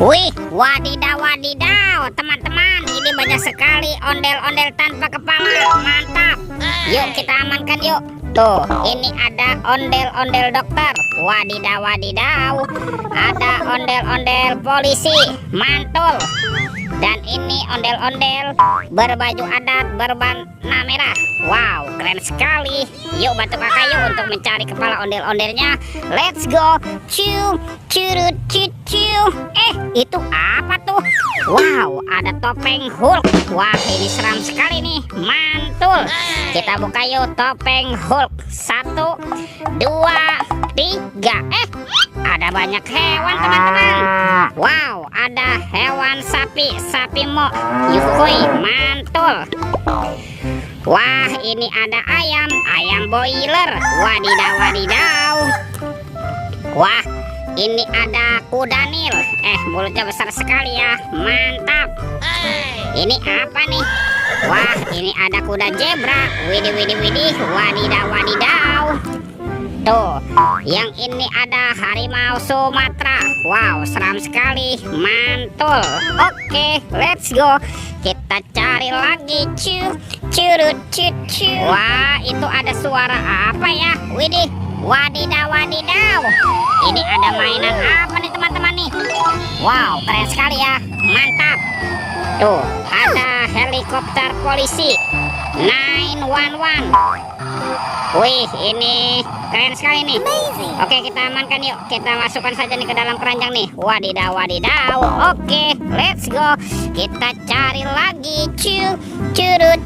Wih, wadidaw, wadidaw, teman-teman, ini banyak sekali ondel-ondel tanpa kepala, mantap. Yuk kita amankan yuk. Tuh, ini ada ondel-ondel dokter, wadidaw, wadidaw. Ada ondel-ondel polisi, mantul. Dan ini ondel-ondel berbaju adat berwarna merah. Wow, keren sekali. Yuk bantu kakak yuk untuk mencari kepala ondel-ondelnya. Let's go. Ciu, curut, ciu. Itu apa tuh? Wow, ada topeng Hulk. Wah, ini seram sekali nih. Mantul. Kita buka yuk topeng Hulk. 1, 2, 3. Ada banyak hewan teman-teman. Wow, ada hewan sapi mo. Yuhui, mantul. Wah, ini ada ayam boiler. Wadidaw, wadidaw. Wah, ini ada kuda nil. Mulutnya besar sekali ya. Mantap. Ini apa nih? Wah, ini ada kuda zebra. Widih, widih, widih. Wadidaw, wadidaw. Tuh, yang ini ada harimau Sumatera. Wow, seram sekali. Mantul. Oke, let's go. Kita cari lagi. Curut. Wah, itu ada suara apa ya? Widih. Wadidaw, wadidaw. Ini ada mainan apa nih teman-teman nih? Wow, keren sekali ya. Mantap. Tuh, ada helikopter polisi 911. Wih, ini keren sekali nih. Oke, kita amankan yuk. Kita masukkan saja nih ke dalam keranjang nih. Wadidaw, wadidaw. Oke, let's go. Kita cari lagi. Curut.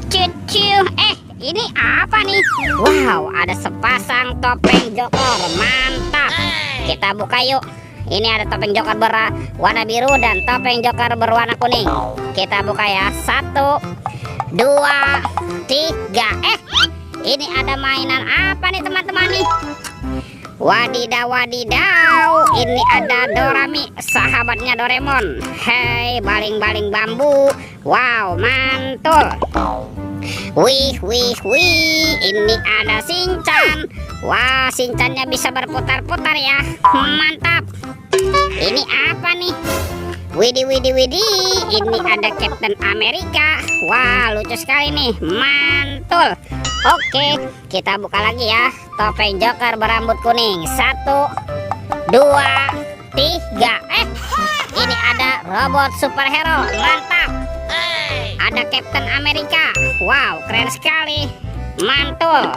Ini apa nih? Wow, ada sepasang topeng Joker. Mantap. Kita buka yuk. Ini ada topeng Joker berwarna biru dan topeng Joker berwarna kuning. Kita buka ya. 1, 2, 3. Ini ada mainan apa nih teman-teman nih? Wadidaw, wadidaw. Ini ada Dorami, sahabatnya Doraemon. Hei, baling-baling bambu. Wow, mantul. Wih. Ini ada Shinchan. Wah, Shinchannya bisa berputar-putar ya. Mantap. Ini apa nih? Widih. Ini ada Captain America. Wah, lucu sekali nih. Mantul. Oke, kita buka lagi ya. Topeng Joker berambut kuning. 1, 2, 3. Ini ada robot superhero. Mantap. Ada Captain America. Wow, keren sekali. Mantul.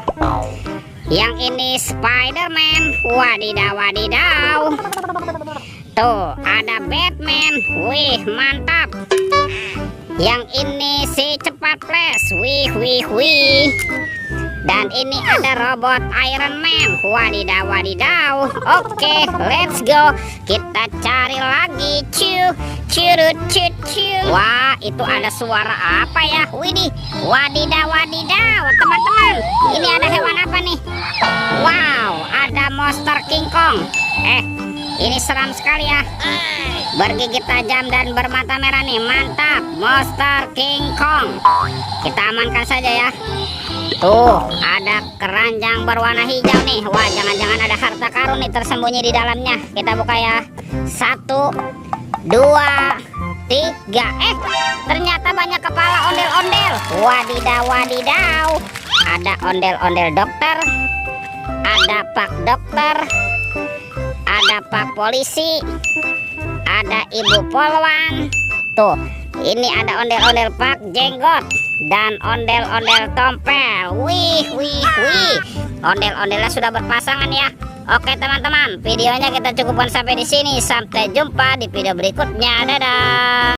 Yang ini Spider-Man. Wadidaw, wadidaw. Tuh, ada Batman. Wih, mantap. Yang ini si cepat flash. Wih. Dan ini ada robot Iron Man. Wadidaw, wadidaw. Oke, let's go. Kita cari lagi. Curut. Wah, itu ada suara apa ya? Widih. Wadidaw, wadidaw. Teman-teman, ini ada hewan apa nih? Wow, ada monster King Kong. Ini seram sekali ya. Bergigit tajam dan bermata merah nih. Mantap. Monster King Kong. Kita amankan saja ya. Tuh, ada keranjang berwarna hijau nih. Wah, jangan-jangan ada harta karun nih tersembunyi di dalamnya. Kita buka ya. 1, 2, 3. Ternyata banyak kepala ondel-ondel. Wadidaw, wadidaw. Ada ondel-ondel dokter. Ada pak dokter. Ada pak polisi. Ada ibu polwan. Tuh, ini ada ondel-ondel pak jenggot. Dan ondel-ondel tompel. Wih. Ondel-ondelnya sudah berpasangan ya. Oke teman-teman, videonya kita cukupkan sampai di sini. Sampai jumpa di video berikutnya. Dadah.